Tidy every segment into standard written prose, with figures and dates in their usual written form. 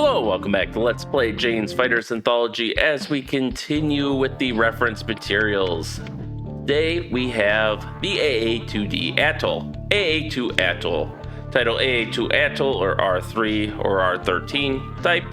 Hello, welcome back to Let's Play Jane's Fighters Anthology as we continue with the reference materials. Today we have the AA-2D Atoll, AA-2 Atoll, title AA-2 Atoll or R3 or R13, type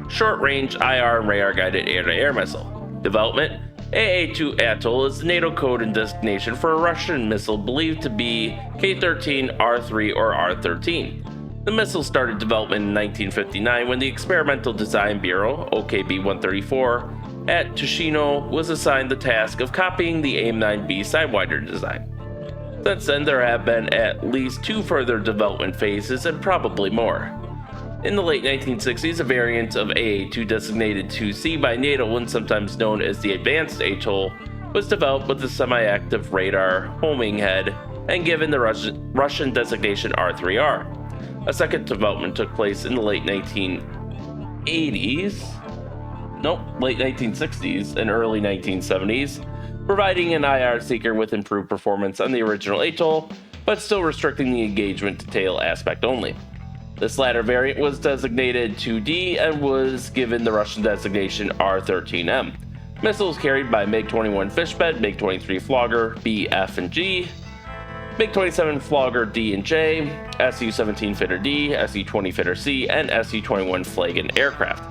short-range IR and radar-guided air-to-air missile. Development, AA-2 Atoll is the NATO code and designation for a Russian missile believed to be K-13, R3 or R13. The missile started development in 1959 when the Experimental Design Bureau, OKB-134, at Tushino was assigned the task of copying the AIM-9B sidewinder design. Since then, there have been at least two further development phases and probably more. In the late 1960s, a variant of AA-2 designated 2C by NATO and sometimes known as the Advanced Atoll was developed with a semi-active radar homing head and given the Russian designation R3R. A second development took place in the late 1960s and early 1970s, providing an IR seeker with improved performance on the original Atoll, but still restricting the engagement to tail aspect only. This latter variant was designated 2D and was given the Russian designation R13M. Missiles carried by MiG-21 Fishbed, MiG-23 Flogger B, F, and G, MiG-27 Flogger D and J, Su-17 Fitter D, Su-20 Fitter C, and Su-21 Flagon aircraft.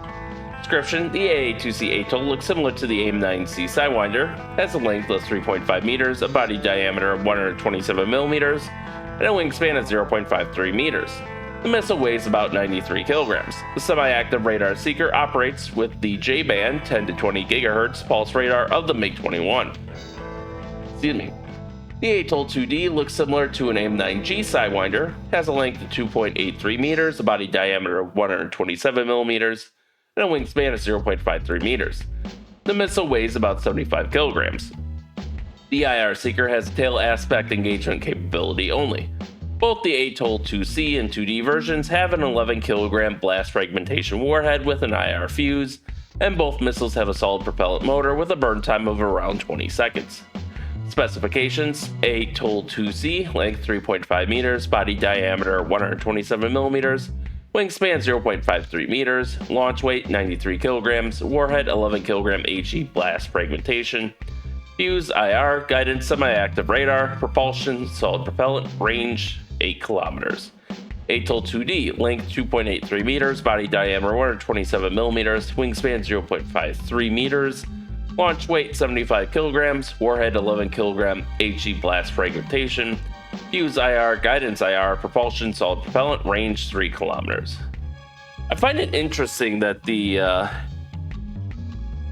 Description: the AA-2C Atoll looks similar to the AIM-9C Sidewinder, has a length of 3.5 meters, a body diameter of 127 millimeters, and a wingspan of 0.53 meters. The missile weighs about 93 kilograms. The semi-active radar seeker operates with the J-band 10 to 20 gigahertz pulse radar of the MiG-21. The Atoll 2D looks similar to an AIM-9G Sidewinder, has a length of 2.83 meters, a body diameter of 127 millimeters, and a wingspan of 0.53 meters. The missile weighs about 75 kilograms. The IR seeker has a tail aspect engagement capability only. Both the Atoll 2C and 2D versions have an 11 kilogram blast fragmentation warhead with an IR fuse, and both missiles have a solid propellant motor with a burn time of around 20 seconds. Specifications: Atoll 2C, length 3.5 meters, body diameter 127 millimeters, wingspan 0.53 meters, launch weight 93 kilograms, warhead 11 kilogram HE blast fragmentation, fuse IR, guidance semi-active radar, propulsion solid propellant, range 8 kilometers. Atoll 2D, length 2.83 meters, body diameter 127 millimeters, wingspan 0.53 meters, launch weight 75 kilograms, warhead 11 kilogram HE blast fragmentation, fuse IR, guidance IR, propulsion solid propellant, range 3 kilometers. I find it interesting that the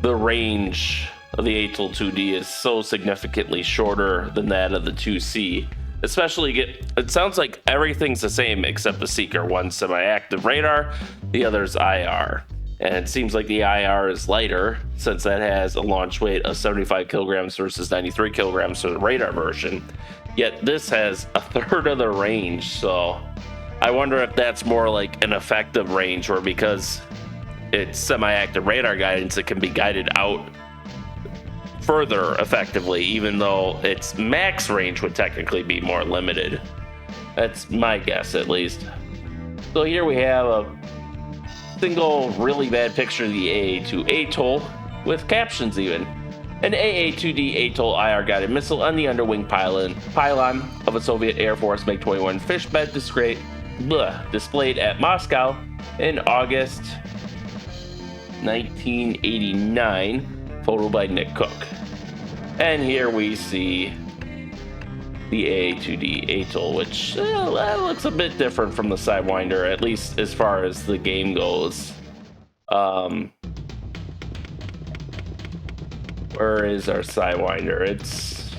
range of the Atoll 2D is so significantly shorter than that of the 2C. Especially, it sounds like everything's the same except the seeker. One's semi-active radar, the other's IR. And it seems like the IR is lighter since that has a launch weight of 75 kilograms versus 93 kilograms for the radar version. Yet this has a third of the range, so I wonder if that's more like an effective range, or because it's semi-active radar guidance, it can be guided out further effectively, even though its max range would technically be more limited. That's my guess, at least. So here we have a single really bad picture of the AA-2 Atoll, with captions even. An AA-2D Atoll IR guided missile on the underwing pylon of a Soviet Air Force MiG-21 Fishbed displayed at Moscow in August 1989, photo by Nick Cook. And here we see the AA-2D Atoll, which that looks a bit different from the Sidewinder, at least as far as the game goes. Where is our Sidewinder? It's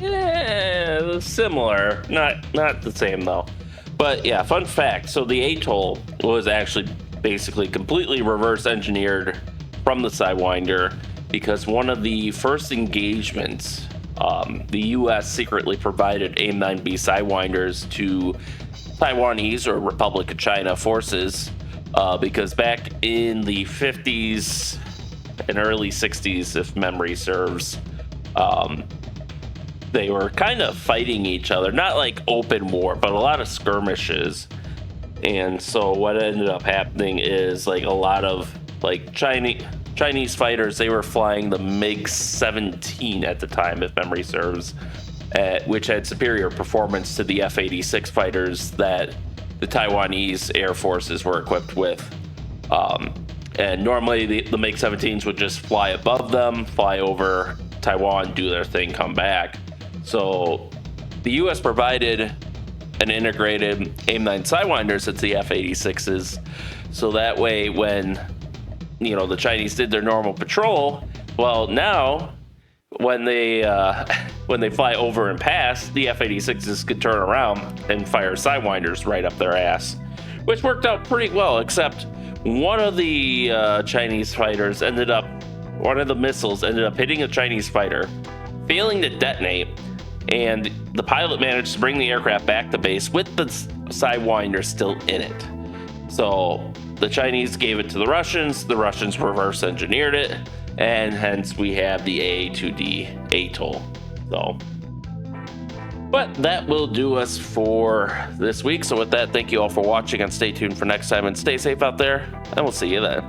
yeah, similar, not the same though. But yeah, fun fact, so the Atoll was actually basically completely reverse engineered from the Sidewinder, because one of the first engagements, the US secretly provided AIM-9B Sidewinders to Taiwanese or Republic of China forces, because back in the 50s and early 60s, if memory serves, They were kind of fighting each other, not like open war, but a lot of skirmishes. And so what ended up happening is like a lot of like Chinese fighters, they were flying the MiG-17 at the time, if memory serves, which had superior performance to the F-86 fighters that the Taiwanese air forces were equipped with. And normally the MiG-17s would just fly above them, fly over Taiwan, do their thing, come back. So the U.S. provided an integrated AIM-9 sidewinders at the F-86s, so that way when the Chinese did their normal patrol, well, now when they fly over and past, the F-86s could turn around and fire sidewinders right up their ass, which worked out pretty well, except one of the one of the missiles ended up hitting a Chinese fighter, failing to detonate, and the pilot managed to bring the aircraft back to base with the sidewinder still in it. So the Chinese gave it to the Russians reverse engineered it, and hence we have the AA-2D Atoll. But that will do us for this week. So with that, thank you all for watching, and stay tuned for next time, and stay safe out there, and we'll see you then.